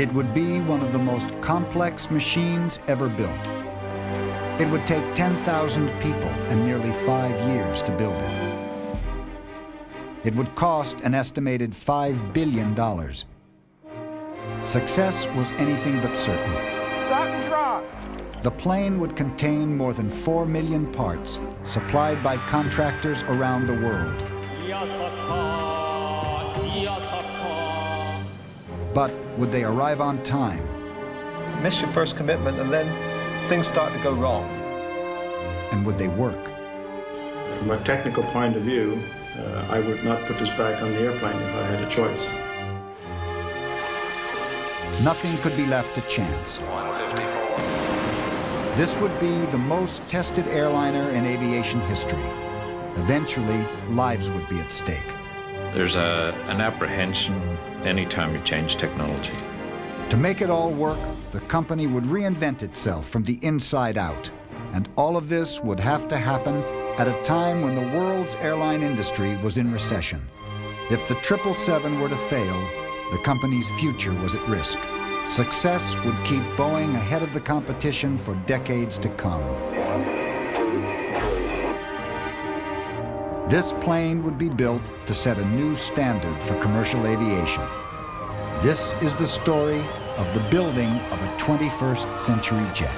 It would be one of the most complex machines ever built. It would take 10,000 people and nearly 5 years to build it. It would cost an estimated $5 billion. Success was anything but certain. The plane would contain more than 4 million parts, supplied by contractors around the world. But would they arrive on time? Miss your first commitment and then things start to go wrong. And would they work? From a technical point of view, I would not put this back on the airplane if I had a choice. Nothing could be left to chance. 154. This would be the most tested airliner in aviation history. Eventually, lives would be at stake. There's an apprehension anytime you change technology. To make it all work, the company would reinvent itself from the inside out. And all of this would have to happen at a time when the world's airline industry was in recession. If the 777 were to fail, the company's future was at risk. Success would keep Boeing ahead of the competition for decades to come. This plane would be built to set a new standard for commercial aviation. This is the story of the building of a 21st century jet.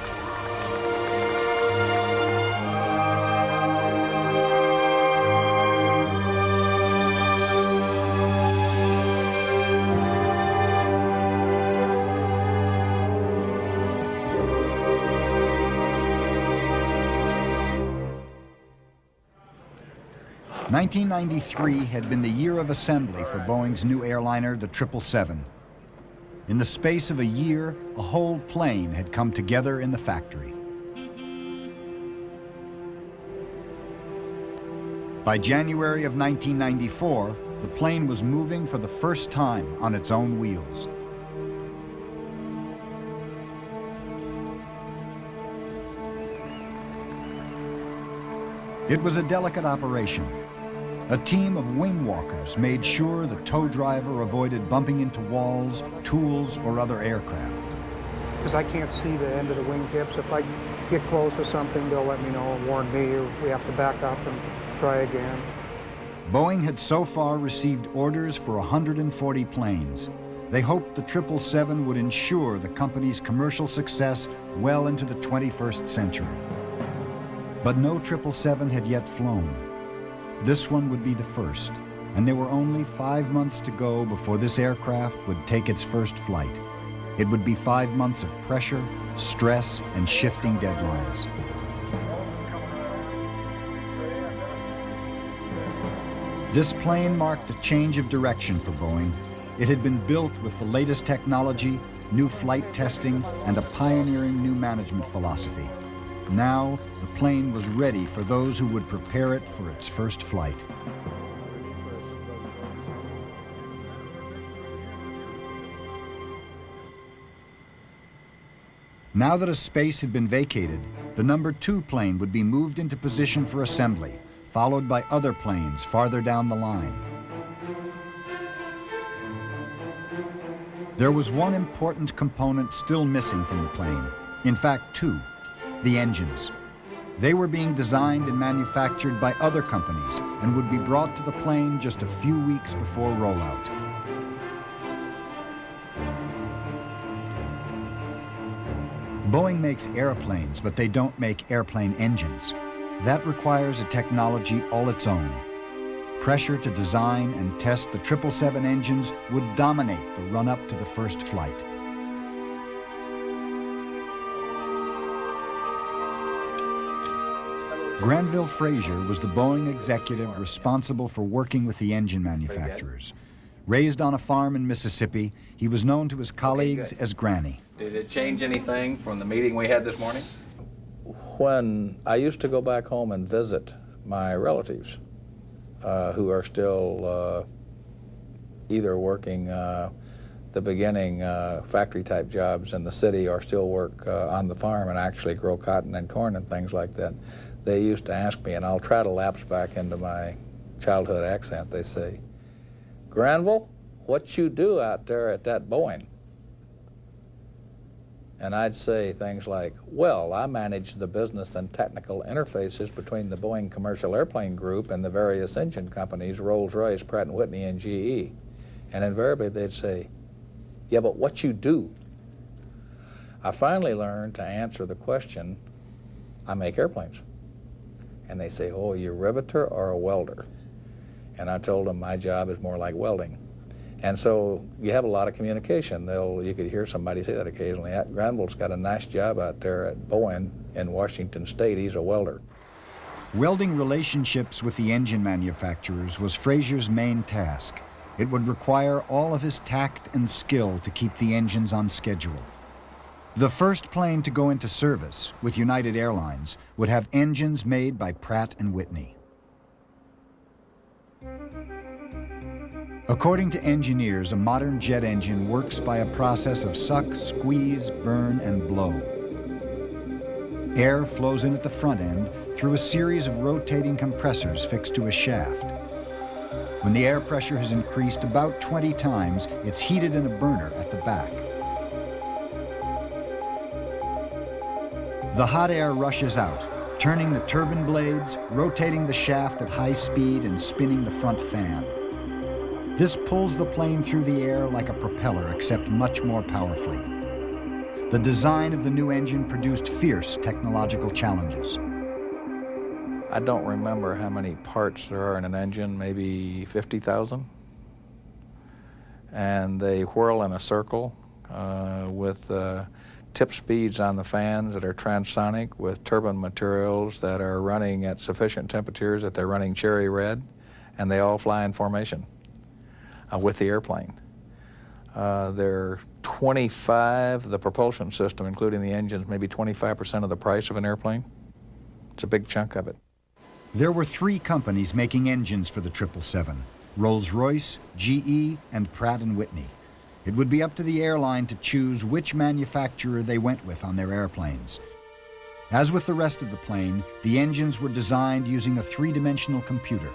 (1993) had been the year of assembly for Boeing's new airliner, the 777. In the space of a year, a whole plane had come together in the factory. By January of 1994, the plane was moving for the first time on its own wheels. It was a delicate operation. A team of wing walkers made sure the tow driver avoided bumping into walls, tools, or other aircraft. Because I can't see the end of the wing tips. If I get close to something, they'll let me know, warn me, or we have to back up and try again. Boeing had so far received orders for 140 planes. They hoped the 777 would ensure the company's commercial success well into the 21st century. But no 777 had yet flown. This one would be the first, and there were only 5 months to go before this aircraft would take its first flight. It would be 5 months of pressure, stress, and shifting deadlines. This plane marked a change of direction for Boeing. It had been built with the latest technology, new flight testing, and a pioneering new management philosophy. Now, the plane was ready for those who would prepare it for its first flight. Now that a space had been vacated, the number 2 plane would be moved into position for assembly, followed by other planes farther down the line. There was one important component still missing from the plane. In fact, 2. The engines. They were being designed and manufactured by other companies and would be brought to the plane just a few weeks before rollout. Boeing makes airplanes, but they don't make airplane engines. That requires a technology all its own. Pressure to design and test the 777 engines would dominate the run-up to the first flight. Granville Frazier was the Boeing executive responsible for working with the engine manufacturers. Raised on a farm in Mississippi, he was known to his colleagues as Granny. Did it change anything from the meeting we had this morning? When I used to go back home and visit my relatives who are still either working the beginning factory-type jobs in the city or still work on the farm and actually grow cotton and corn and things like that, they used to ask me, and I'll try to lapse back into my childhood accent, they say, "Granville, what you do out there at that Boeing?" And I'd say things like, well, I manage the business and technical interfaces between the Boeing Commercial Airplane Group and the various engine companies, Rolls-Royce, Pratt & Whitney, and GE. And invariably they'd say, yeah, but what you do? I finally learned to answer the question, I make airplanes. And they say, oh, you're a riveter or a welder? And I told them my job is more like welding. And so you have a lot of communication. You could hear somebody say that occasionally. Granville's got a nice job out there at Boeing in Washington State. He's a welder. Welding relationships with the engine manufacturers was Fraser's main task. It would require all of his tact and skill to keep the engines on schedule. The first plane to go into service with United Airlines would have engines made by Pratt & Whitney. According to engineers, a modern jet engine works by a process of suck, squeeze, burn, and blow. Air flows in at the front end through a series of rotating compressors fixed to a shaft. When the air pressure has increased about 20 times, it's heated in a burner at the back. The hot air rushes out, turning the turbine blades, rotating the shaft at high speed, and spinning the front fan. This pulls the plane through the air like a propeller, except much more powerfully. The design of the new engine produced fierce technological challenges. I don't remember how many parts there are in an engine, maybe 50,000. And they whirl in a circle with tip speeds on the fans that are transonic, with turbine materials that are running at sufficient temperatures that they're running cherry red, and they all fly in formation with the airplane. They're 25, the propulsion system, including the engines, maybe 25% of the price of an airplane. It's a big chunk of it. There were 3 companies making engines for the 777, Rolls-Royce, GE, and Pratt & Whitney. It would be up to the airline to choose which manufacturer they went with on their airplanes. As with the rest of the plane, the engines were designed using a 3-dimensional computer.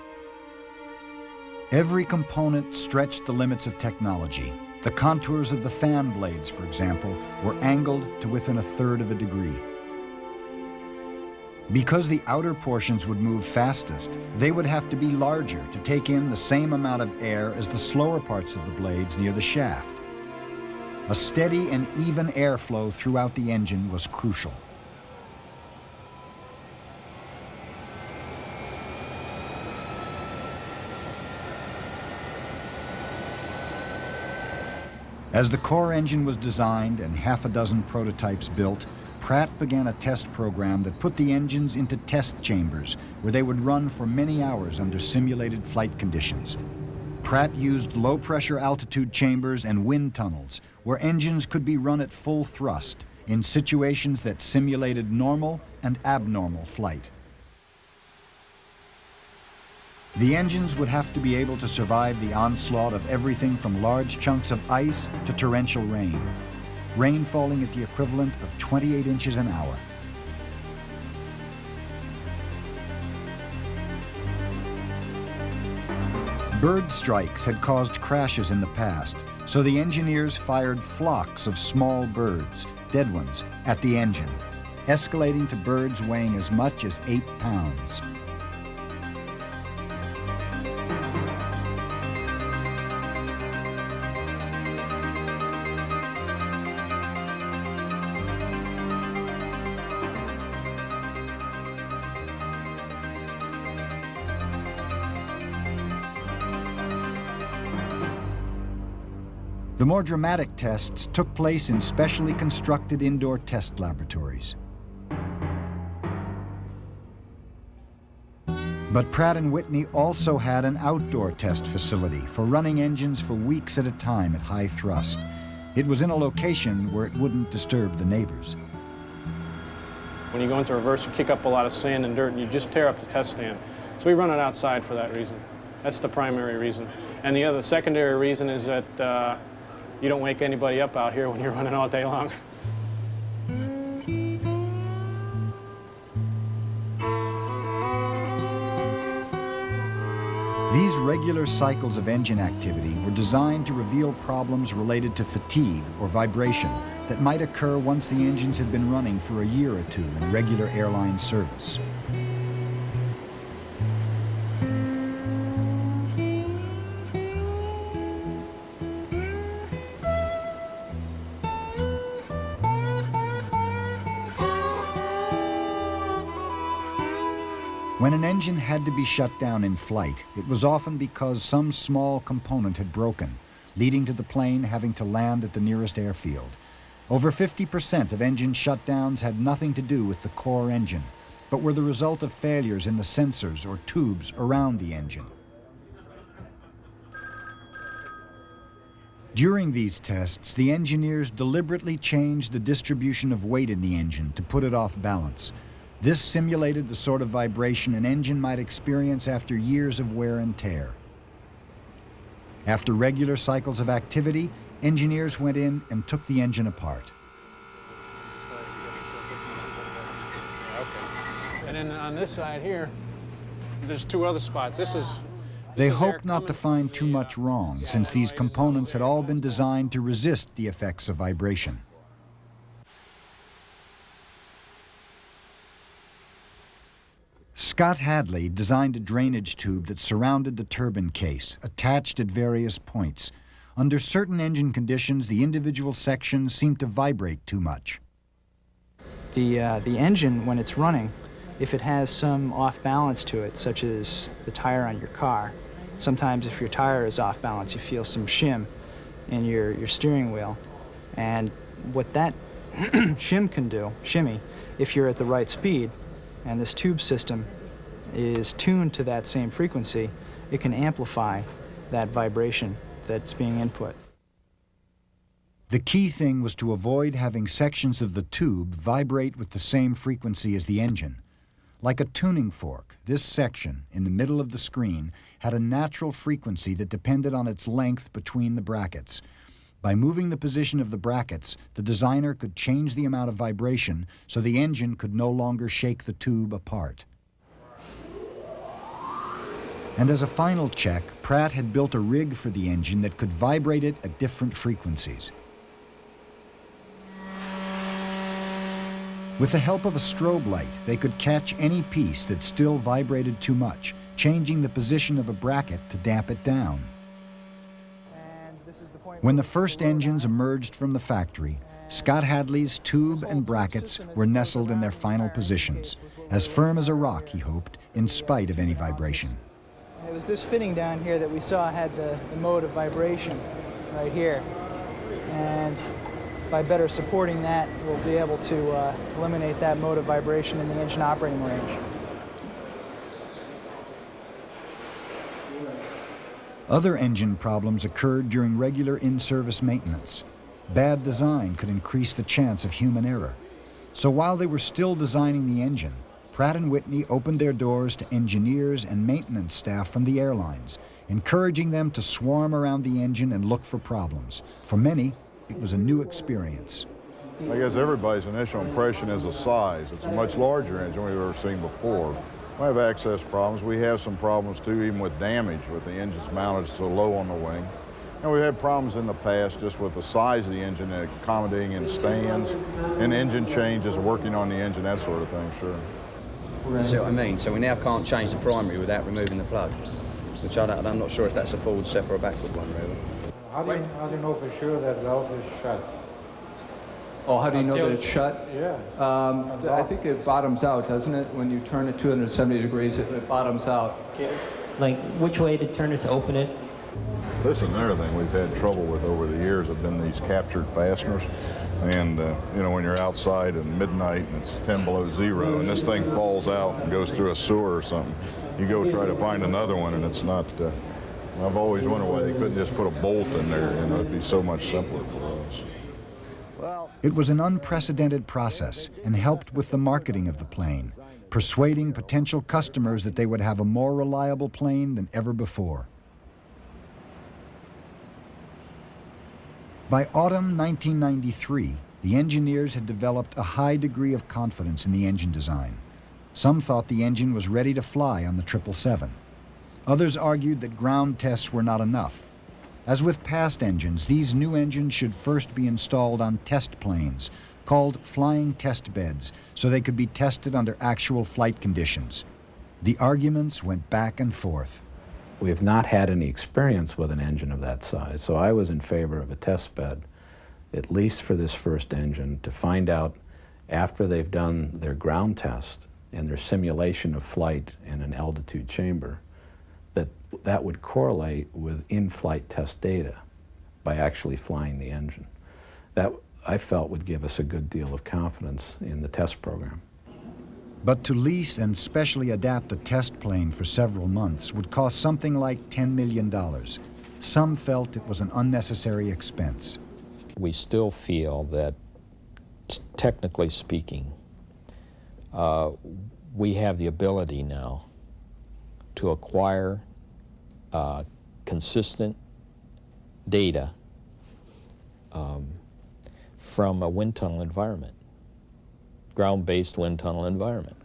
Every component stretched the limits of technology. The contours of the fan blades, for example, were angled to within 1/3 of a degree. Because the outer portions would move fastest, they would have to be larger to take in the same amount of air as the slower parts of the blades near the shaft. A steady and even airflow throughout the engine was crucial. As the core engine was designed and half a dozen prototypes built, Pratt began a test program that put the engines into test chambers where they would run for many hours under simulated flight conditions. Pratt used low-pressure altitude chambers and wind tunnels where engines could be run at full thrust in situations that simulated normal and abnormal flight. The engines would have to be able to survive the onslaught of everything from large chunks of ice to torrential rain, rain falling at the equivalent of 28 inches an hour. Bird strikes had caused crashes in the past, so the engineers fired flocks of small birds, dead ones, at the engine, escalating to birds weighing as much as 8 pounds. The more dramatic tests took place in specially constructed indoor test laboratories. But Pratt & Whitney also had an outdoor test facility for running engines for weeks at a time at high thrust. It was in a location where it wouldn't disturb the neighbors. When you go into reverse, you kick up a lot of sand and dirt, and you just tear up the test stand. So we run it outside for that reason. That's the primary reason. And the other secondary reason is that you don't wake anybody up out here when you're running all day long. These regular cycles of engine activity were designed to reveal problems related to fatigue or vibration that might occur once the engines had been running for a year or two in regular airline service. When an engine had to be shut down in flight, it was often because some small component had broken, leading to the plane having to land at the nearest airfield. Over 50% of engine shutdowns had nothing to do with the core engine, but were the result of failures in the sensors or tubes around the engine. During these tests, the engineers deliberately changed the distribution of weight in the engine to put it off balance. This simulated the sort of vibration an engine might experience after years of wear and tear. After regular cycles of activity, engineers went in and took the engine apart. And then on this side here, there's two other spots. They hoped not to find too much wrong, since these components had all been designed to resist the effects of vibration. Scott Hadley designed a drainage tube that surrounded the turbine case, attached at various points. Under certain engine conditions, the individual sections seemed to vibrate too much. The engine, when it's running, if it has some off balance to it, such as the tire on your car, sometimes if your tire is off balance, you feel some shim in your steering wheel. And what that shimmy, if you're at the right speed, and this tube system is tuned to that same frequency, it can amplify that vibration that's being input. The key thing was to avoid having sections of the tube vibrate with the same frequency as the engine. Like a tuning fork, this section, in the middle of the screen, had a natural frequency that depended on its length between the brackets. By moving the position of the brackets, the designer could change the amount of vibration so the engine could no longer shake the tube apart. And as a final check, Pratt had built a rig for the engine that could vibrate it at different frequencies. With the help of a strobe light, they could catch any piece that still vibrated too much, changing the position of a bracket to damp it down. When the first engines emerged from the factory, Scott Hadley's tube and brackets were nestled in their final positions, as firm as a rock, he hoped, in spite of any vibration. It was this fitting down here that we saw had the mode of vibration right here. And by better supporting that, we'll be able to eliminate that mode of vibration in the engine operating range. Other engine problems occurred during regular in-service maintenance. Bad design could increase the chance of human error. So while they were still designing the engine, Pratt & Whitney opened their doors to engineers and maintenance staff from the airlines, encouraging them to swarm around the engine and look for problems. For many, it was a new experience. I guess everybody's initial impression is the size. It's a much larger engine we've ever seen before. We have access problems. We have some problems too, even with damage with the engines mounted so low on the wing. And we've had problems in the past just with the size of the engine and accommodating in stands and engine changes, working on the engine, that sort of thing, sure. See what I mean? So we now can't change the primary without removing the plug, which I'm not sure if that's a forward step or a backward one, really. How do you know for sure that valve is shut? Oh, how do you know that it's shut? Yeah. I think it bottoms out, doesn't it? When you turn it 270 degrees, it bottoms out. Like, which way to turn it to open it? This is another thing we've had trouble with over the years have been these captured fasteners. And, you know, when you're outside at midnight and it's 10 below zero and this thing falls out and goes through a sewer or something, you go try to find another one and it's not, I've always wondered why they couldn't just put a bolt in there, you know, it'd be so much simpler for us. It was an unprecedented process and helped with the marketing of the plane, persuading potential customers that they would have a more reliable plane than ever before. By autumn 1993, the engineers had developed a high degree of confidence in the engine design. Some thought the engine was ready to fly on the 777. Others argued that ground tests were not enough. As with past engines, these new engines should first be installed on test planes, called flying test beds, so they could be tested under actual flight conditions. The arguments went back and forth. We have not had any experience with an engine of that size, so I was in favor of a test bed, at least for this first engine, to find out after they've done their ground test and their simulation of flight in an altitude chamber, that would correlate with in-flight test data by actually flying the engine. That, I felt, would give us a good deal of confidence in the test program. But to lease and specially adapt a test plane for several months would cost something like $10 million. Some felt it was an unnecessary expense. We still feel that, technically speaking, we have the ability now to acquire consistent data from a wind tunnel environment, ground-based wind tunnel environment.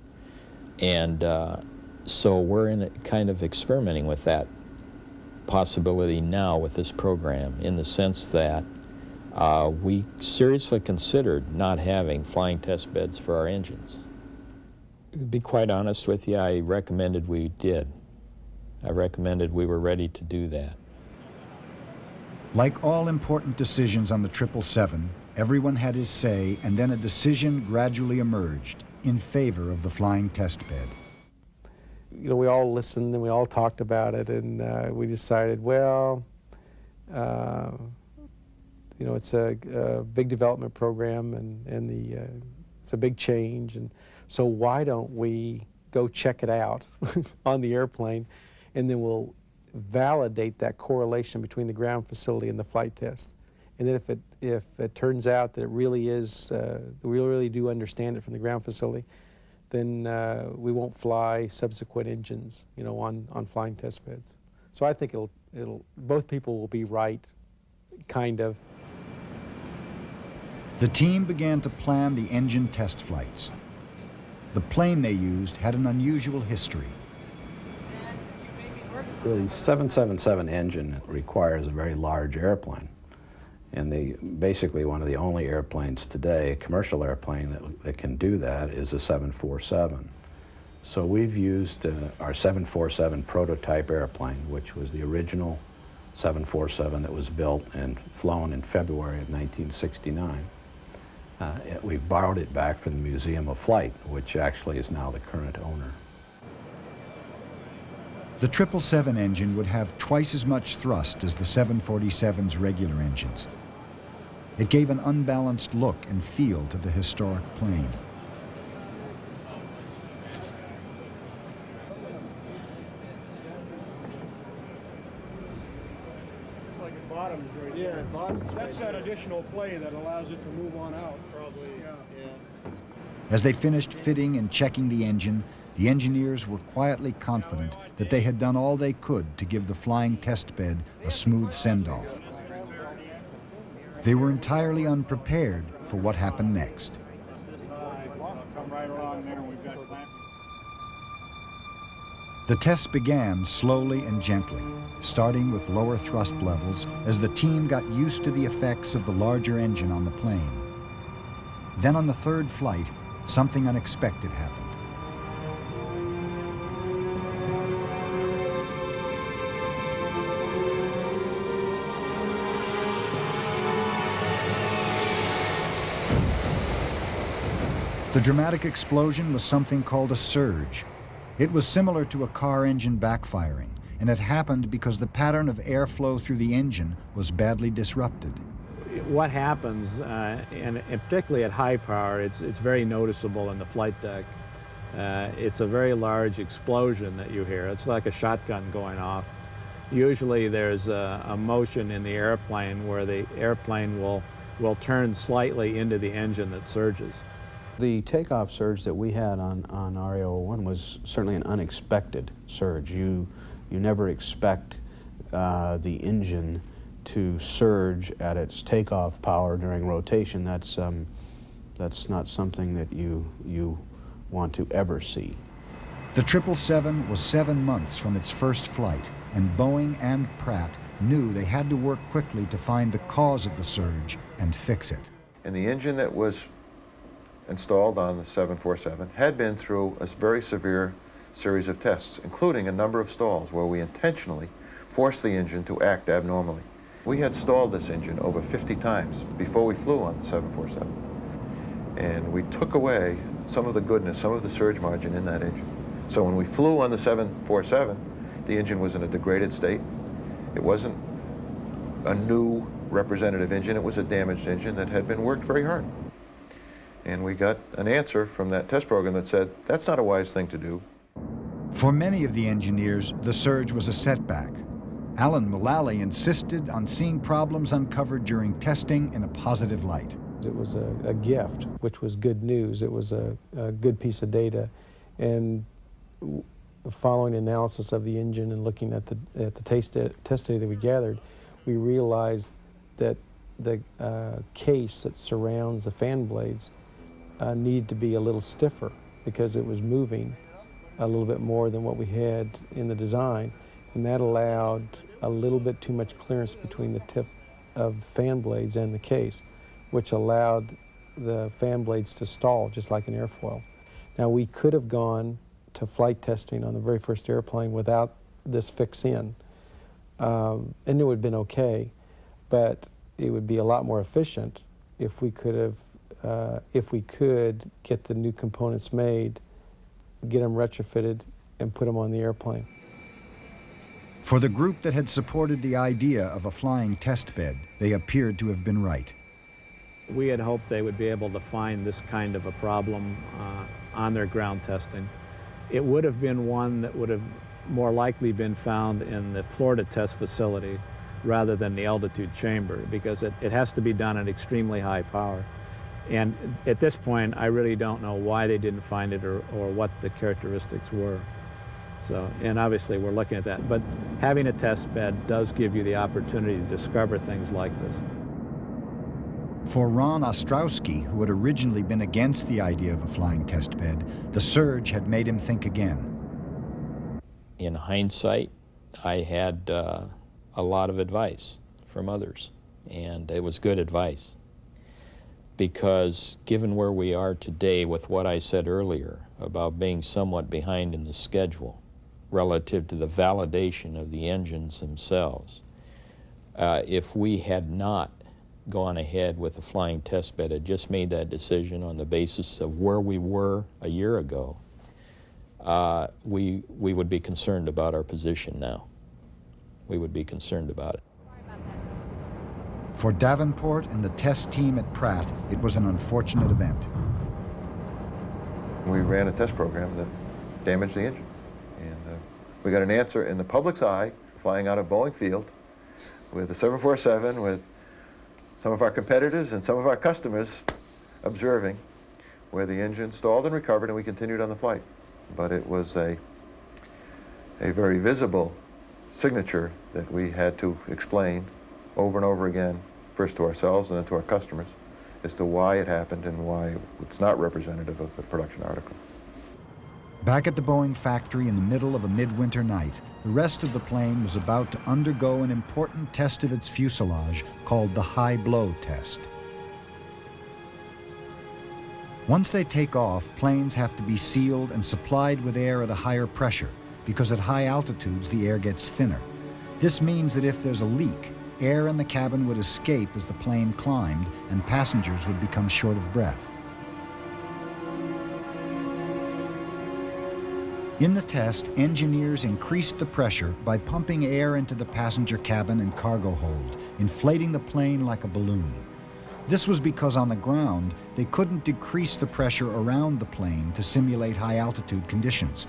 And so we're in kind of experimenting with that possibility now with this program, in the sense that we seriously considered not having flying test beds for our engines. To be quite honest with you, I recommended we did. I recommended we were ready to do that. Like all important decisions on the 777, everyone had his say, and then a decision gradually emerged in favor of the flying test bed. You know, we all listened and we all talked about it, and we decided, well, you know, it's a big development program, and it's a big change, and so why don't we go check it out on the airplane, and then we'll validate that correlation between the ground facility and the flight test. And then if it turns out that it really is, we really do understand it from the ground facility, then we won't fly subsequent engines, you know, on flying test beds. So I think both people will be right, kind of. The team began to plan the engine test flights. The plane they used had an unusual history. The 777 engine requires a very large airplane. And basically one of the only airplanes today, a commercial airplane that can do that, is a 747. So we've used our 747 prototype airplane, which was the original 747 that was built and flown in February of 1969. We borrowed it back from the Museum of Flight, which actually is now the current owner. The 777 engine would have twice as much thrust as the 747's regular engines. It gave an unbalanced look and feel to the historic plane. It's like it bottoms right there. Yeah, it bottoms. That's that additional play that allows it to move on out. Probably, yeah. As they finished fitting and checking the engine, the engineers were quietly confident that they had done all they could to give the flying test bed a smooth send-off. They were entirely unprepared for what happened next. The tests began slowly and gently, starting with lower thrust levels as the team got used to the effects of the larger engine on the plane. Then on the third flight, something unexpected happened. The dramatic explosion was something called a surge. It was similar to a car engine backfiring, and it happened because the pattern of airflow through the engine was badly disrupted. What happens, and particularly at high power, it's very noticeable in the flight deck. It's a very large explosion that you hear. It's like a shotgun going off. Usually there's a motion in the airplane where the airplane will turn slightly into the engine that surges. The takeoff surge that we had on RA-01 was certainly an unexpected surge. You never expect the engine to surge at its takeoff power during rotation. That's not something that you want to ever see. The 777 was 7 months from its first flight, and Boeing and Pratt knew they had to work quickly to find the cause of the surge and fix it. And the engine that was installed on the 747 had been through a very severe series of tests, including a number of stalls where we intentionally forced the engine to act abnormally. We had stalled this engine over 50 times before we flew on the 747. And we took away some of the goodness, some of the surge margin in that engine. So when we flew on the 747, the engine was in a degraded state. It wasn't a new representative engine, it was a damaged engine that had been worked very hard. And we got an answer from that test program that said, that's not a wise thing to do. For many of the engineers, the surge was a setback. Alan Mullally insisted on seeing problems uncovered during testing in a positive light. It was a gift, which was good news. It was a good piece of data. And following analysis of the engine and looking at the test data that we gathered, we realized that the case that surrounds the fan blades needed to be a little stiffer because it was moving a little bit more than what we had in the design, and that allowed a little bit too much clearance between the tip of the fan blades and the case, which allowed the fan blades to stall just like an airfoil. Now, we could have gone to flight testing on the very first airplane without this fix in, and it would have been okay, but it would be a lot more efficient if we could get the new components made, get them retrofitted, and put them on the airplane. For the group that had supported the idea of a flying test bed, they appeared to have been right. We had hoped they would be able to find this kind of a problem on their ground testing. It would have been one that would have more likely been found in the Florida test facility rather than the altitude chamber, because it has to be done at extremely high power. And at this point, I really don't know why they didn't find it or what the characteristics were. So, and obviously we're looking at that. But having a test bed does give you the opportunity to discover things like this. For Ron Ostrowski, who had originally been against the idea of a flying test bed, the surge had made him think again. In hindsight, I had a lot of advice from others, and it was good advice. Because given where we are today with what I said earlier about being somewhat behind in the schedule relative to the validation of the engines themselves, if we had not gone ahead with the flying test bed, had just made that decision on the basis of where we were a year ago, we would be concerned about our position now. We would be concerned about it. For Davenport and the test team at Pratt, it was an unfortunate event. We ran a test program that damaged the engine. And we got an answer in the public's eye, flying out of Boeing Field, with the 747, with some of our competitors and some of our customers observing, where the engine stalled and recovered, and we continued on the flight. But it was a very visible signature that we had to explain over and over again, first to ourselves and then to our customers, as to why it happened and why it's not representative of the production article. Back at the Boeing factory in the middle of a midwinter night, the rest of the plane was about to undergo an important test of its fuselage called the high blow test. Once they take off, planes have to be sealed and supplied with air at a higher pressure, because at high altitudes the air gets thinner. This means that if there's a leak, air in the cabin would escape as the plane climbed, and passengers would become short of breath. In the test, engineers increased the pressure by pumping air into the passenger cabin and cargo hold, inflating the plane like a balloon. This was because on the ground, they couldn't decrease the pressure around the plane to simulate high-altitude conditions.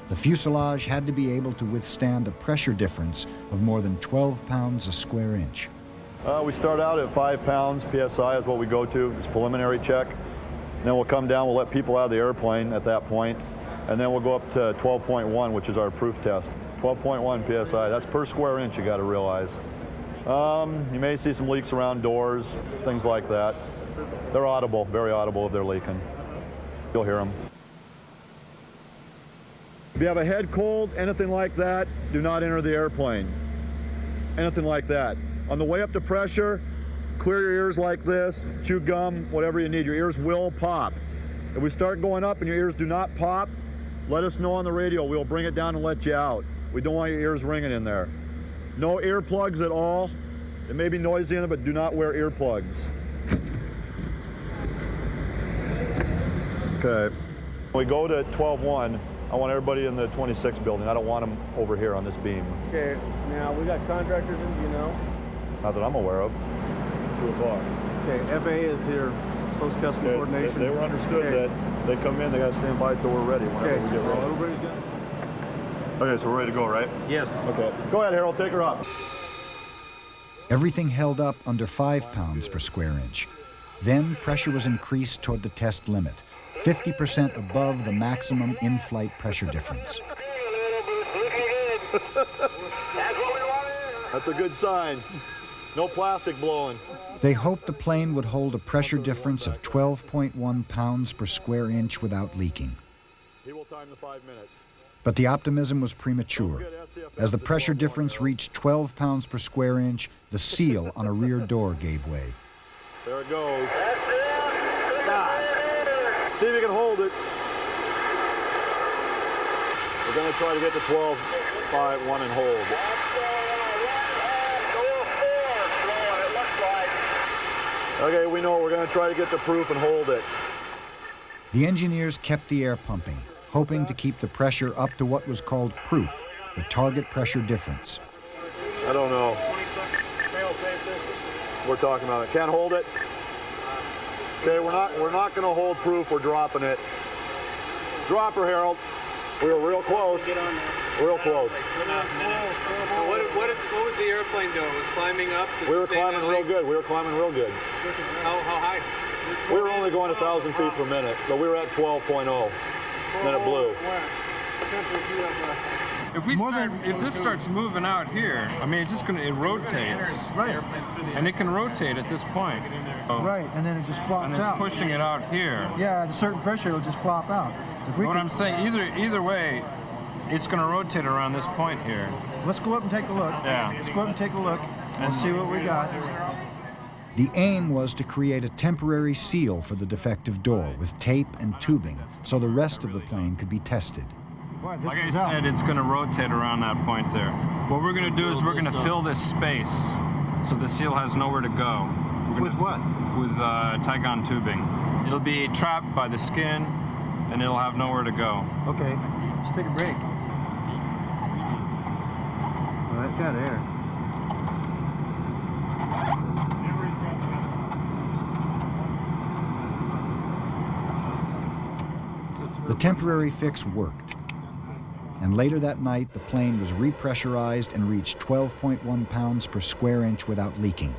The fuselage had to be able to withstand a pressure difference of more than 12 pounds a square inch. We start out at 5 pounds PSI is what we go to. It's preliminary check. And then we'll come down, we'll let people out of the airplane at that point, and then we'll go up to 12.1, which is our proof test. 12.1 PSI, that's per square inch, you got to realize. You may see some leaks around doors, things like that. They're audible, very audible if they're leaking. You'll hear them. If you have a head cold, anything like that, do not enter the airplane. anything like that. On the way up to pressure, clear your ears like this, chew gum, whatever you need. Your ears will pop. If we start going up and your ears do not pop, let us know on the radio. We'll bring it down and let you out. We don't want your ears ringing in there. No earplugs at all. It may be noisy in there, but do not wear earplugs. Okay. When we go to 12-1, I want everybody in the 26 building. I don't want them over here on this beam. Okay, now we got contractors in, you know? Not that I'm aware of. 2 o'clock. Okay, FAA is here, so is customer coordination. They were understood that they come in, they got to stand by till we're ready whenever we get ready. Everybody's good? Okay, so we're ready to go, right? Yes. Okay. Go ahead, Harold, take her up. Everything held up under 5 pounds per square inch. Then pressure was increased toward the test limit, 50% above the maximum in-flight pressure difference. That's a good sign. No plastic blowing. They hoped the plane would hold a pressure difference of 12.1 pounds per square inch without leaking. He will time the 5 minutes. But the optimism was premature. As the pressure difference reached 12 pounds per square inch, the seal on a rear door gave way. There it goes. See if you can hold it. We're going to try to get to 12, 5, 1 and hold. Okay, we know we're going to try to get to proof and hold it. The engineers kept the air pumping, hoping to keep the pressure up to what was called proof, the target pressure difference. I don't know. We're talking about it. Can't hold it? Okay, we're not going to hold proof. We're dropping it. Drop her, Harold. We were real close. Real close. What was the airplane doing? It was climbing up? We were climbing real good. We were climbing real good. How high? We were only going 1,000 feet per minute, but we were at 12.0. Then it blew. If this starts moving out here, I mean, it rotates. Right. And it can rotate at this point. Right, and then it just flops and it's out. pushing it out here. Yeah, at a certain pressure, it'll just flop out. What I'm saying, either way, it's going to rotate around this point here. Let's go up and take a look. Yeah. Let's go up and take a look and see what we got. The aim was to create a temporary seal for the defective door with tape and tubing so the rest of the plane could be tested. Like I said, it's going to rotate around that point there. What we're going to do is we're going to fill this space so the seal has nowhere to go. With what? With Tygon tubing. It'll be trapped by the skin and it'll have nowhere to go. Okay, let's take a break. Well, I've got air. The temporary fix worked. And later that night, the plane was repressurized and reached 12.1 pounds per square inch without leaking.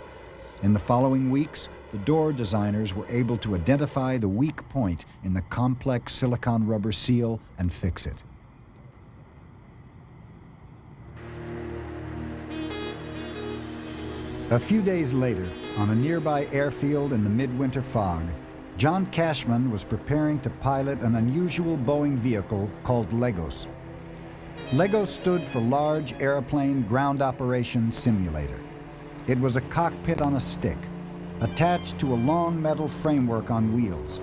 In the following weeks, the door designers were able to identify the weak point in the complex silicon rubber seal and fix it. A few days later, on a nearby airfield in the midwinter fog, John Cashman was preparing to pilot an unusual Boeing vehicle called Legos. Legos stood for Large Airplane Ground Operations Simulator. It was a cockpit on a stick, attached to a long metal framework on wheels.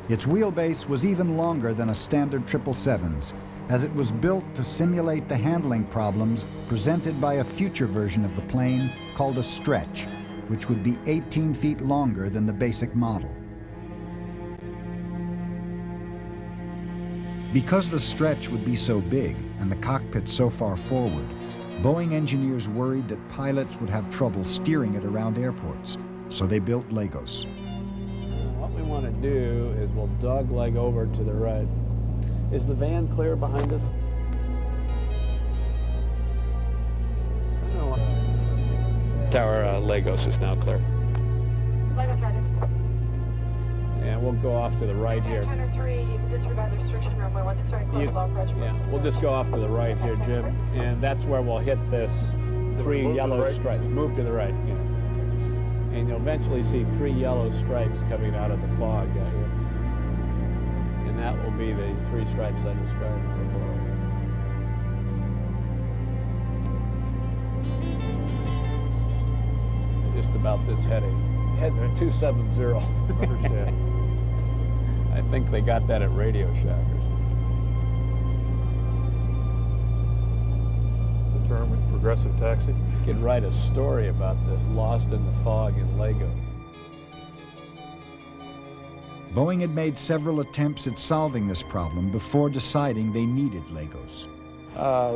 Its wheelbase was even longer than a standard 777's, as it was built to simulate the handling problems presented by a future version of the plane called a stretch, which would be 18 feet longer than the basic model. Because the stretch would be so big and the cockpit so far forward, Boeing engineers worried that pilots would have trouble steering it around airports, so they built Legos. What we want to do is we'll dog leg over to the right. Is the van clear behind us? Tower Legos is now clear. Legos ready. And we'll go off to the right here. We'll just go off to the right here, Jim, and that's where we'll hit this 3 yellow stripes. Move to the right, yeah. And you'll eventually see 3 yellow stripes coming out of the fog out here. And that will be the 3 stripes I described before. about this heading. Head 270. Understand. I think they got that at Radio Shack or something. The term progressive taxi. You can write a story about this lost in the fog in Lagos. Boeing had made several attempts at solving this problem before deciding they needed Legos.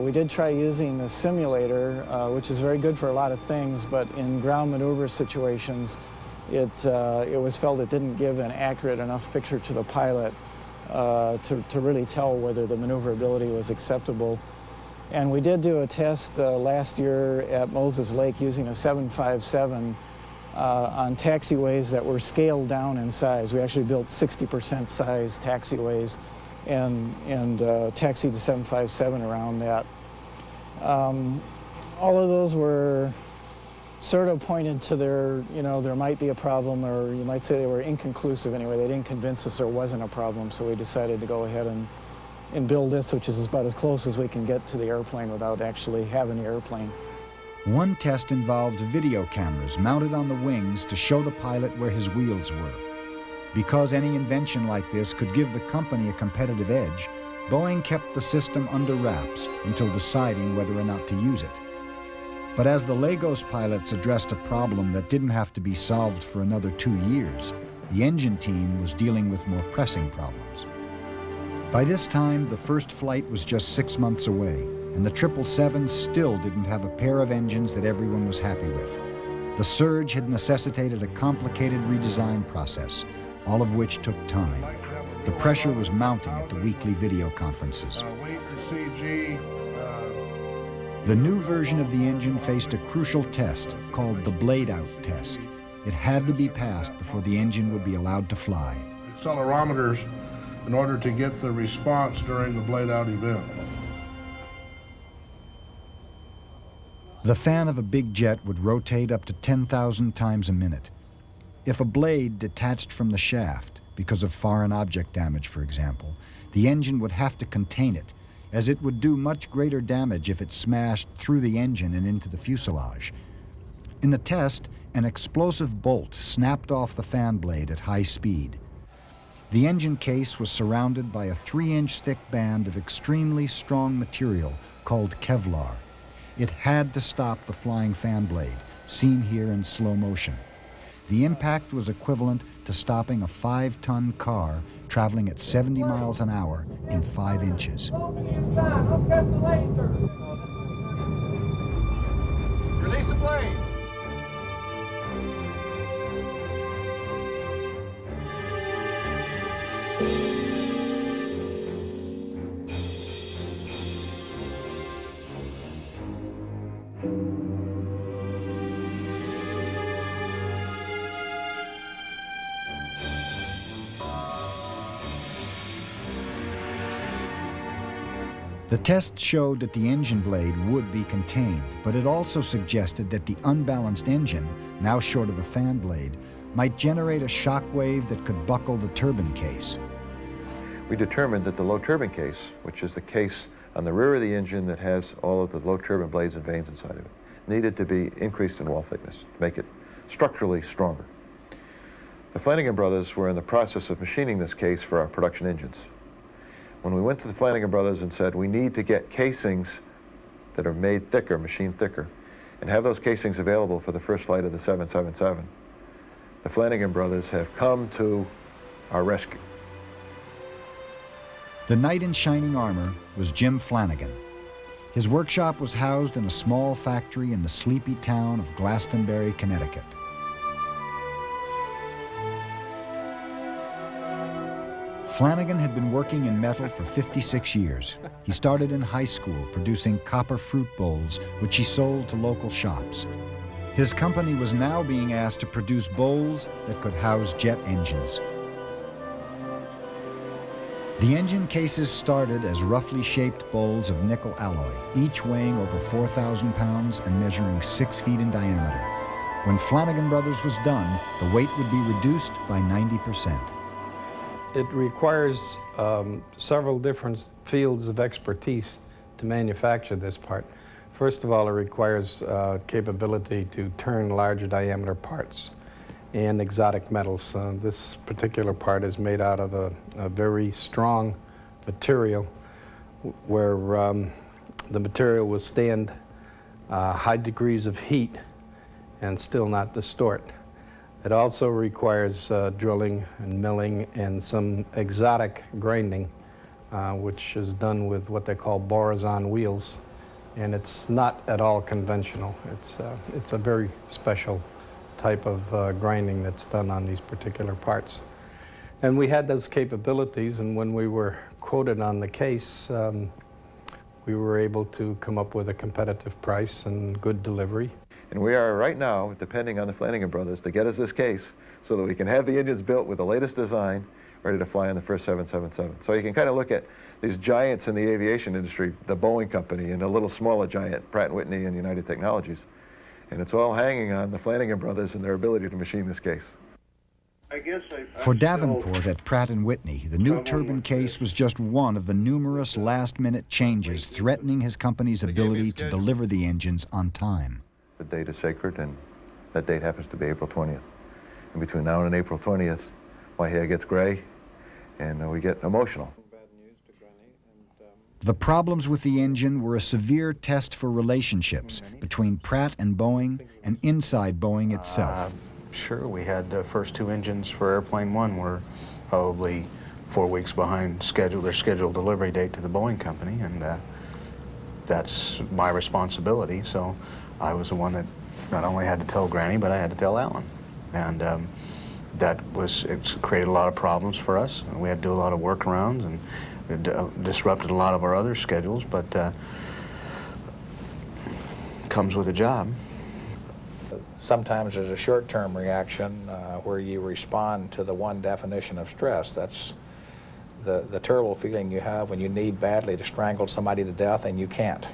We did try using the simulator, which is very good for a lot of things, but in ground maneuver situations, it was felt it didn't give an accurate enough picture to the pilot to really tell whether the maneuverability was acceptable. And we did do a test last year at Moses Lake using a 757 on taxiways that were scaled down in size. We actually built 60% size taxiways and taxied the 757 around that. All of those were sort of pointed to there might be a problem, or you might say they were inconclusive anyway. They didn't convince us there wasn't a problem, so we decided to go ahead and build this, which is about as close as we can get to the airplane without actually having the airplane. One test involved video cameras mounted on the wings to show the pilot where his wheels were. Because any invention like this could give the company a competitive edge, Boeing kept the system under wraps until deciding whether or not to use it. But as the Lagos pilots addressed a problem that didn't have to be solved for another 2 years, the engine team was dealing with more pressing problems. By this time, the first flight was just 6 months away, and the 777 still didn't have a pair of engines that everyone was happy with. The surge had necessitated a complicated redesign process, all of which took time. The pressure was mounting at the weekly video conferences. The new version of the engine faced a crucial test called the blade-out test. It had to be passed before the engine would be allowed to fly. Accelerometers in order to get the response during the blade-out event. The fan of a big jet would rotate up to 10,000 times a minute. If a blade detached from the shaft, because of foreign object damage, for example, the engine would have to contain it, as it would do much greater damage if it smashed through the engine and into the fuselage. In the test, an explosive bolt snapped off the fan blade at high speed. The engine case was surrounded by a 3-inch thick band of extremely strong material called Kevlar. It had to stop the flying fan blade, seen here in slow motion. The impact was equivalent to stopping a 5-ton car traveling at 70 miles an hour in 5 inches. Release the blade. The test showed that the engine blade would be contained, but it also suggested that the unbalanced engine, now short of a fan blade, might generate a shock wave that could buckle the turbine case. We determined that the low turbine case, which is the case on the rear of the engine that has all of the low turbine blades and vanes inside of it, needed to be increased in wall thickness to make it structurally stronger. The Flanagan brothers were in the process of machining this case for our production engines. When we went to the Flanagan brothers and said, we need to get casings that are made thicker, machined thicker, and have those casings available for the first flight of the 777, the Flanagan brothers have come to our rescue. The knight in shining armor was Jim Flanagan. His workshop was housed in a small factory in the sleepy town of Glastonbury, Connecticut. Flanagan had been working in metal for 56 years. He started in high school producing copper fruit bowls, which he sold to local shops. His company was now being asked to produce bowls that could house jet engines. The engine cases started as roughly shaped bowls of nickel alloy, each weighing over 4,000 pounds and measuring 6 feet in diameter. When Flanagan Brothers was done, the weight would be reduced by 90%. It requires several different fields of expertise to manufacture this part. First of all, it requires capability to turn larger diameter parts and exotic metals. This particular part is made out of a very strong material where the material will stand high degrees of heat and still not distort. It also requires drilling and milling and some exotic grinding, which is done with what they call borazon wheels. And it's not at all conventional. It's a very special type of grinding that's done on these particular parts. And we had those capabilities, and when we were quoted on the case, we were able to come up with a competitive price and good delivery. And we are right now depending on the Flanagan brothers to get us this case so that we can have the engines built with the latest design ready to fly on the first 777. So you can kind of look at these giants in the aviation industry, the Boeing company and a little smaller giant, Pratt & Whitney and United Technologies. And it's all hanging on the Flanagan brothers and their ability to machine this case. For Davenport at Pratt & Whitney, the new turbine case was just one of the numerous last-minute changes threatening his company's ability to deliver the engines on time. The date is sacred, and that date happens to be April 20th. And between now and April 20th, my hair gets gray, and we get emotional. The problems with the engine were a severe test for relationships between Pratt and Boeing and inside Boeing itself. Sure, we had the first two engines for Airplane 1 were probably 4 weeks behind their scheduled delivery date to the Boeing company, and that's my responsibility. So I was the one that not only had to tell Granny, but I had to tell Alan. And it created a lot of problems for us. We had to do a lot of workarounds, and it disrupted a lot of our other schedules, but comes with a job. Sometimes there's a short-term reaction where you respond to the one definition of stress. That's the terrible feeling you have when you need badly to strangle somebody to death and you can't.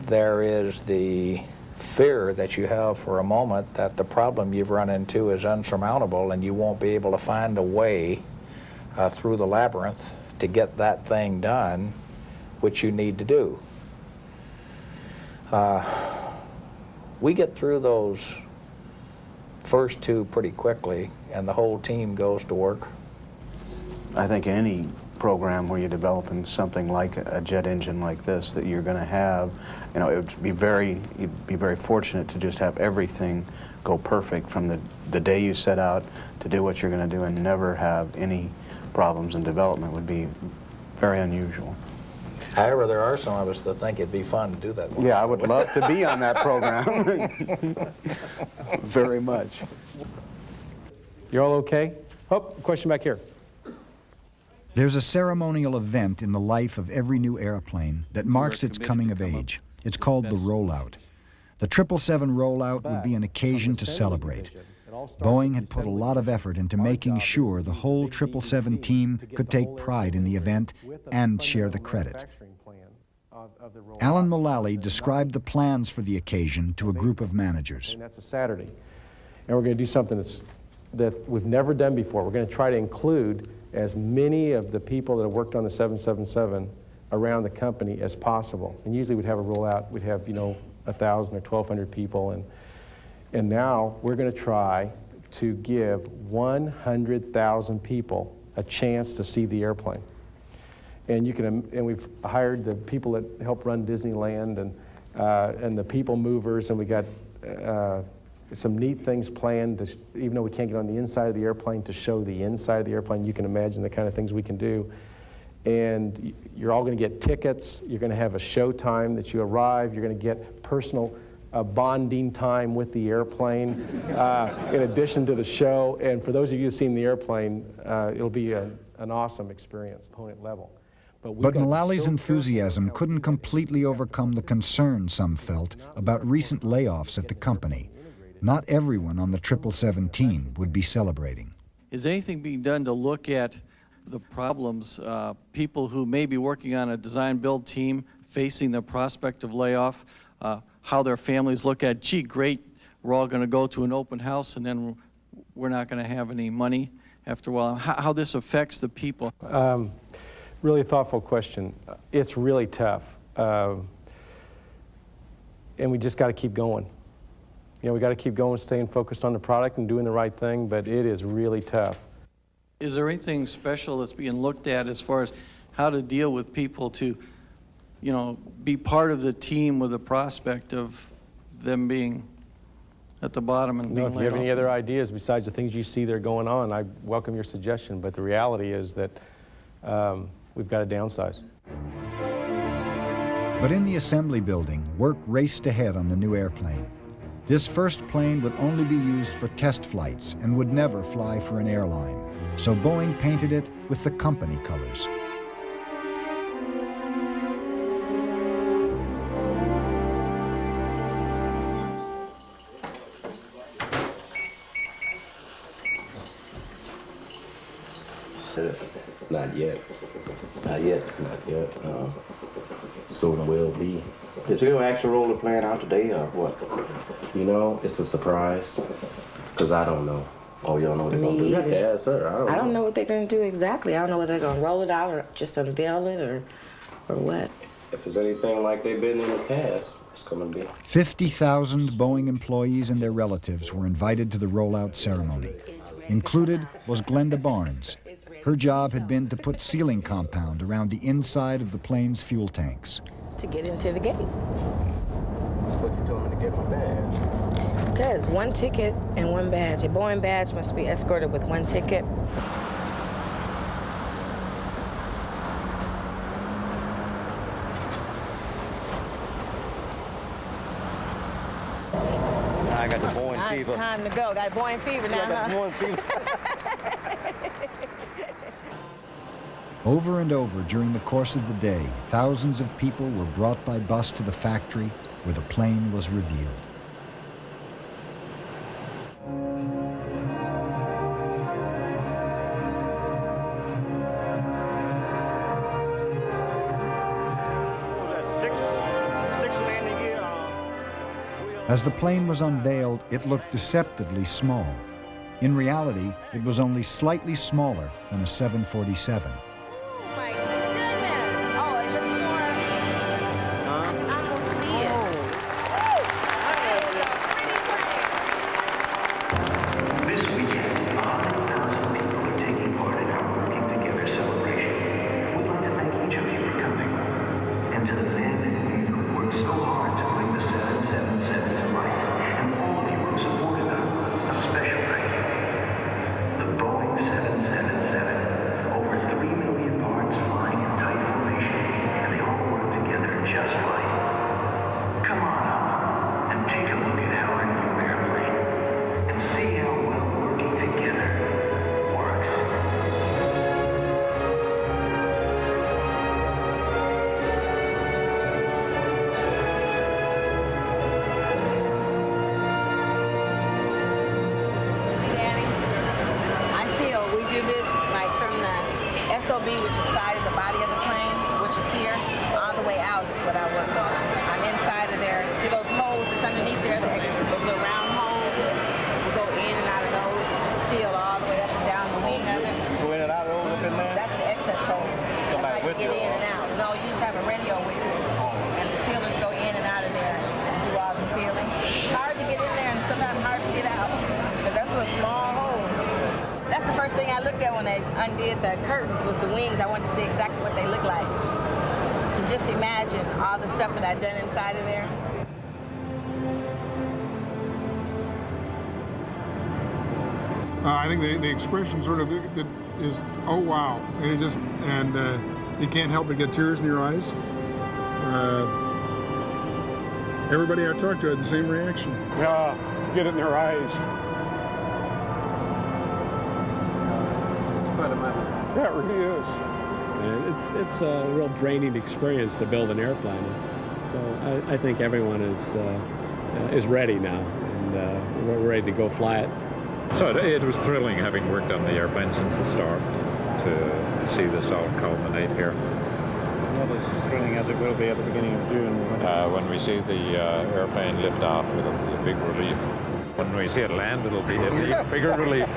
There is the fear that you have for a moment that the problem you've run into is unsurmountable and you won't be able to find a way through the labyrinth to get that thing done which you need to do. We get through those first two pretty quickly, and the whole team goes to work. I think any program where you're developing something like a jet engine like this that you're going to have, it would be you'd be very fortunate to just have everything go perfect from the day you set out to do what you're going to do and never have any problems in development would be very unusual. However, there are some of us that think it'd be fun to do that once. Yeah, I would love to be on that program. Very much. You're all okay? Oh, question back here. There's a ceremonial event in the life of every new airplane that marks its coming of age. It's called the rollout. The 777 rollout would be an occasion to celebrate. Boeing had put a lot of effort into making sure the whole 777 team could take pride in the event and share the credit. Alan Mullally described the plans for the occasion to a group of managers. And that's a Saturday. And we're going to do something that we've never done before. We're going to try to include as many of the people that have worked on the 777 around the company as possible. And usually we'd have a rollout, we'd have, 1,000 or 1,200 people. And now we're going to try to give 100,000 people a chance to see the airplane. And we've hired the people that help run Disneyland and the people movers, and we got some neat things planned, even though we can't get on the inside of the airplane, to show the inside of the airplane. You can imagine the kind of things we can do. And you're all going to get tickets. You're going to have a show time that you arrive. You're going to get personal bonding time with the airplane in addition to the show. And for those of you who've seen the airplane, it'll be an awesome experience, component level. But Mullally's enthusiasm couldn't completely overcome the concern some felt about recent layoffs at the company. Not everyone on the 777 team would be celebrating. Is anything being done to look at the problems, people who may be working on a design-build team facing the prospect of layoff, how their families look at, gee, great, we're all going to go to an open house and then we're not going to have any money after a while, how this affects the people? Really thoughtful question. It's really tough. And we just got to keep going. You know, we got to keep going, staying focused on the product and doing the right thing, but it is really tough. Is there anything special that's being looked at as far as how to deal with people to, you know, be part of the team with the prospect of them being at the bottom and being If you laid have off? any other ideas besides the things you see that are going on, I welcome your suggestion, but the reality is that we've got to downsize. But in the assembly building, work raced ahead on the new airplane. This first plane would only be used for test flights and would never fly for an airline. So Boeing painted it with the company colors. Not yet. Not yet. Not yet. Soon will be. Is you gonna actually roll the plan out today or what? You know, it's a surprise. Because I don't know. Oh, you don't know what they're gonna do? either. Yeah, sir. I don't know what they're going to do exactly. I don't know whether they're going to roll it out or just unveil it or what. If it's anything like they've been in the past, it's gonna be. 50,000 Boeing employees and their relatives were invited to the rollout ceremony. Included was Glenda Barnes. Her job had been to put sealing compound around the inside of the plane's fuel tanks. To get into the gate. What you told me to get my badge? Because one ticket and one badge. A Boeing badge must be escorted with one ticket. I got the Boeing fever. It's time to go. Got Boeing fever now, I got huh? Boeing fever. Over and over during the course of the day, thousands of people were brought by bus to the factory where the plane was revealed. As the plane was unveiled, it looked deceptively small. In reality, it was only slightly smaller than a 747. Which is side of the body of the plane, which is here, all the way out is what I worked on. I'm inside of there. See those holes that's underneath there? Those little round holes? We go in and out of those, seal all the way up and down the wing of it. Go in and out of those up in there? That's the excess holes. That's how you get in and out. No, you just have a radio with you. And the sealers go in and out of there and do all the sealing. It's hard to get in there and sometimes hard to get out because that's little small holes. That's the first thing I looked at when they undid the curtains was the wings. I wanted to see exactly what they look like. To just imagine all the stuff that I'd done inside of there. I think the expression sort of is, oh wow, and you can't help but get tears in your eyes. Everybody I talked to had the same reaction. Yeah, get it in their eyes. Quite a moment. Yeah, it really is. It's a real draining experience to build an airplane. So I think everyone is ready now, and we're ready to go fly it. So it was thrilling, having worked on the airplane since the start, to see this all culminate here. Not as thrilling as it will be at the beginning of June. When we see the airplane lift off, it'll be a big relief. When we see it land, it'll be an even bigger relief.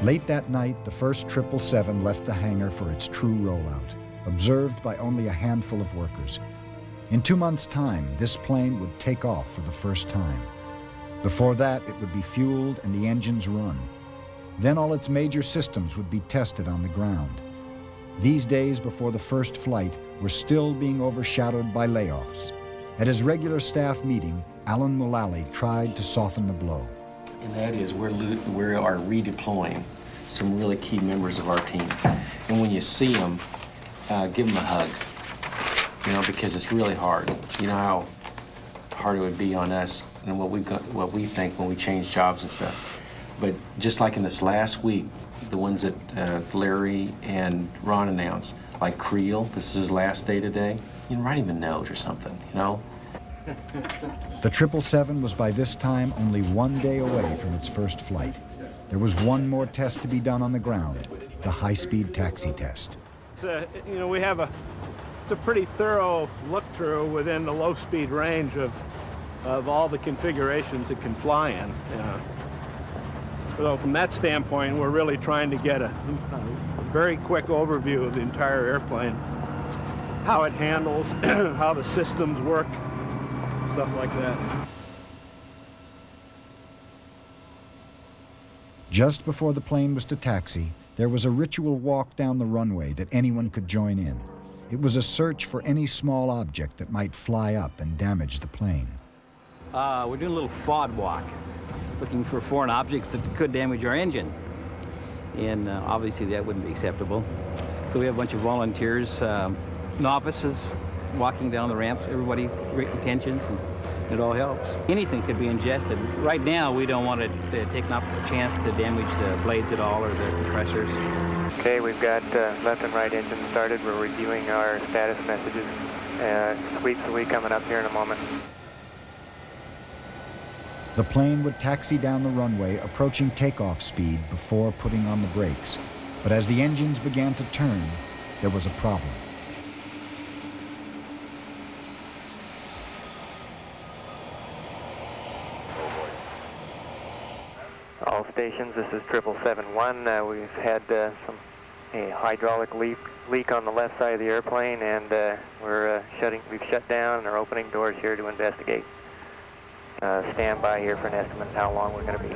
Late that night, the first 777 left the hangar for its true rollout, observed by only a handful of workers. In 2 months' time, this plane would take off for the first time. Before that, it would be fueled and the engines run. Then all its major systems would be tested on the ground. These days before the first flight were still being overshadowed by layoffs. At his regular staff meeting, Alan Mullally tried to soften the blow. And that is we are redeploying some really key members of our team. And when you see them, give them a hug, you know, because it's really hard. You know how hard it would be on us and what we think when we change jobs and stuff. But just like in this last week, the ones that Larry and Ron announced, like Creel, this is his last day today, you can write him a note or something, you know? The 777 was by this time only 1 day away from its first flight. There was one more test to be done on the ground, the high-speed taxi test. You know, we have it's a pretty thorough look-through within the low-speed range of all the configurations it can fly in. So from that standpoint, we're really trying to get a very quick overview of the entire airplane, how it handles, how the systems work, stuff like that. Just before the plane was to taxi, there was a ritual walk down the runway that anyone could join in. It was a search for any small object that might fly up and damage the plane. We're doing a little FOD walk, looking for foreign objects that could damage our engine. And obviously that wouldn't be acceptable. So we have a bunch of volunteers, novices, walking down the ramps, everybody, great intentions, and it all helps. Anything could be ingested. Right now, we don't want to take a chance to damage the blades at all or the compressors. Okay, we've got left and right engine started. We're reviewing our status messages. Sweeps will be coming up here in a moment. The plane would taxi down the runway, approaching takeoff speed before putting on the brakes. But as the engines began to turn, there was a problem. All stations, this is 777-1. We've had a hydraulic leak on the left side of the airplane, and we've shut down and are opening doors here to investigate. Stand by here for an estimate of how long we're going to be.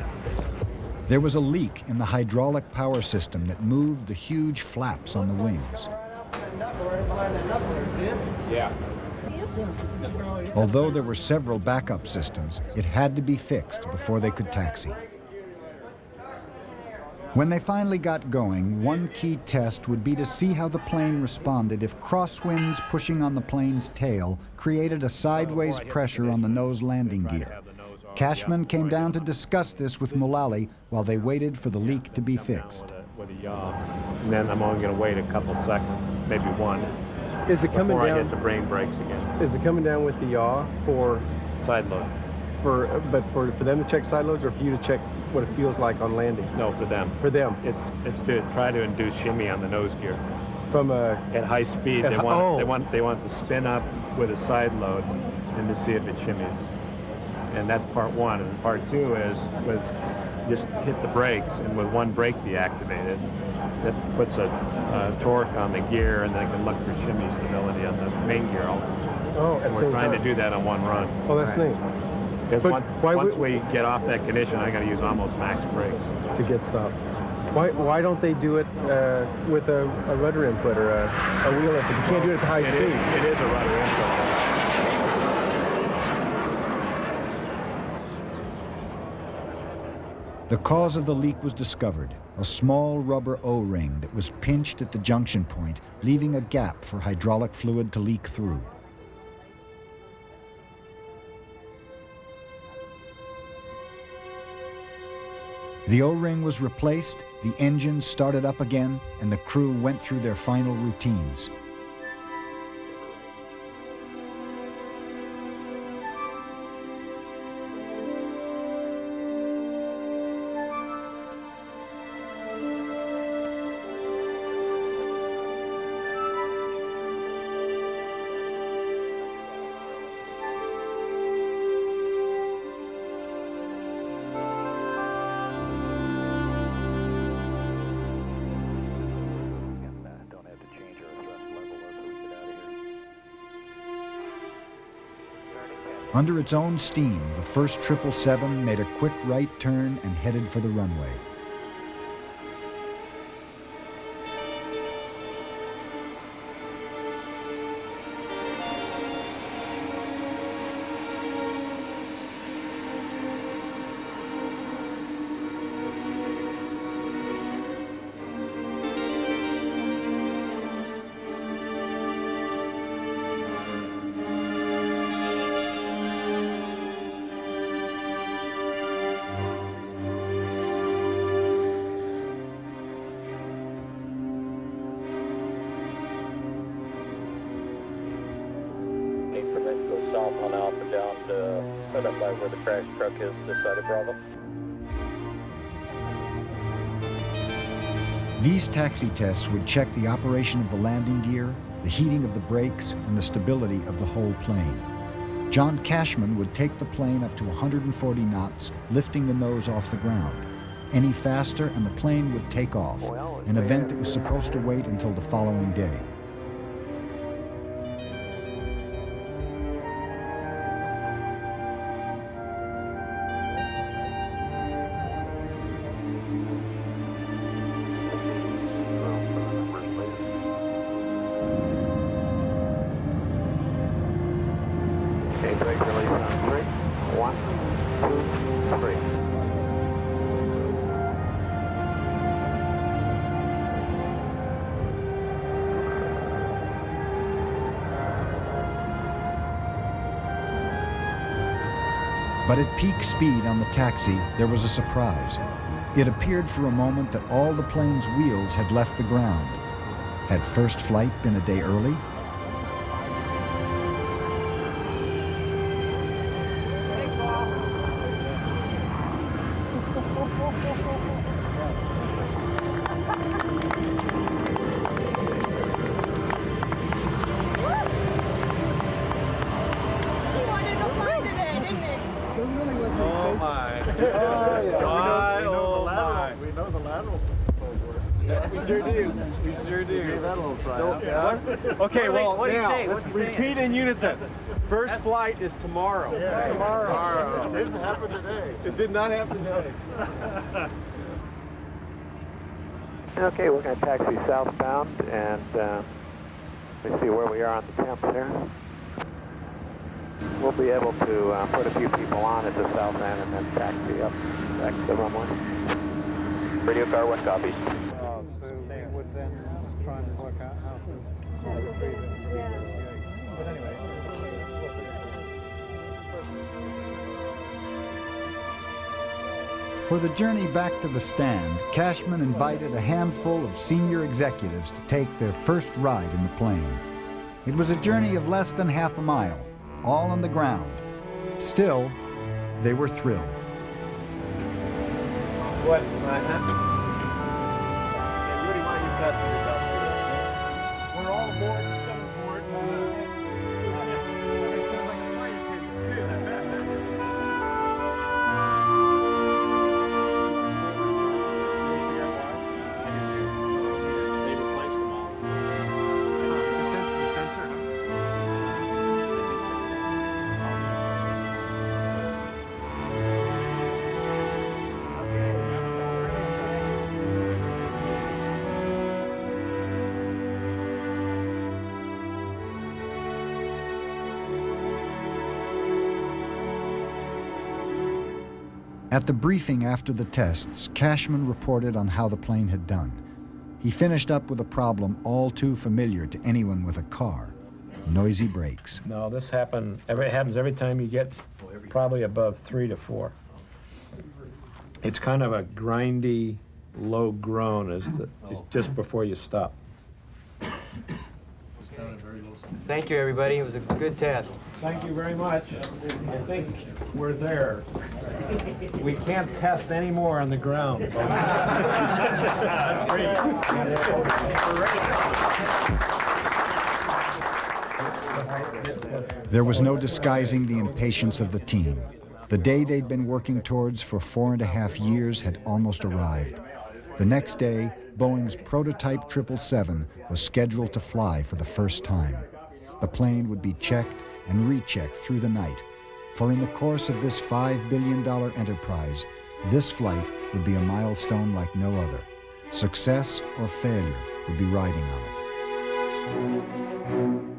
There was a leak in the hydraulic power system that moved the huge flaps on the wings. Yeah. Although there were several backup systems, it had to be fixed before they could taxi. When they finally got going, one key test would be to see how the plane responded if crosswinds pushing on the plane's tail created a sideways pressure on the nose landing gear. Cashman came down to discuss this with Mullally while they waited for the leak to be fixed. With a yaw, and then I'm only going to wait a couple seconds, maybe one, Is it coming before down? I hit the brain brakes again. Is it coming down with the yaw for Side load. but for them to check side loads or for you to check what it feels like on landing? No, for them. For them. It's to try to induce shimmy on the nose gear. From at high speed, they want to spin up with a side load and to see if it shimmies. And that's part one. And part two is with just hit the brakes, and with one brake deactivated, that puts a torque on the gear, and they can look for shimmy stability on the main gear also. Oh, and we're trying to do that on one run. Oh, that's neat. Because once we get off that condition, I got to use almost max brakes to get stopped. Why don't they do it with a rudder input or a wheel input? You can't do it at the high speed. It is a rudder input. The cause of the leak was discovered, a small rubber O-ring that was pinched at the junction point, leaving a gap for hydraulic fluid to leak through. The O-ring was replaced, the engine started up again, and the crew went through their final routines. Under its own steam, the first 777 made a quick right turn and headed for the runway. South on Alpha down to set up by where the crash truck is this side of Bravo. These taxi tests would check the operation of the landing gear, the heating of the brakes, and the stability of the whole plane. John Cashman would take the plane up to 140 knots, lifting the nose off the ground. Any faster and the plane would take off, an event that was supposed to wait until the following day. Brake release on 3. 1, 2, 3. But at peak speed on the taxi, there was a surprise. It appeared for a moment that all the plane's wheels had left the ground. Had first flight been a day early? Oh my. We know the lateral work. We sure do. We sure do. Give that a little try. Okay, well, what do you now, say? let's repeat in unison. First flight is tomorrow. Yeah, Tomorrow. It didn't happen today. It did not happen today. Okay, we're going to taxi southbound and let's see where we are on the temps here. We'll be able to put a few people on at the south end and then taxi up back to the runway. Radio car, what copies? They would then try and work out how to But anyway. For the journey back to the stand, Cashman invited a handful of senior executives to take their first ride in the plane. It was a journey of less than half a mile, all on the ground. Still, they were thrilled. What? Rudy, why don't you passengers out here? We're all aboard. Let's come aboard. It sounds like a flight attendant, too. They replaced them all. The sensor, At the briefing after the tests, Cashman reported on how the plane had done. He finished up with a problem all too familiar to anyone with a car: noisy brakes. No, this happens every time you get probably above 3 to 4. It's kind of a grindy, low groan is just before you stop. Thank you, everybody. It was a good test. Thank you very much. I think we're there. We can't test any more on the ground. That's great. There was no disguising the impatience of the team. The day they'd been working towards for 4.5 years had almost arrived. The next day, Boeing's prototype 777 was scheduled to fly for the first time. The plane would be checked and rechecked through the night. For in the course of this $5 billion enterprise, this flight would be a milestone like no other. Success or failure would be riding on it.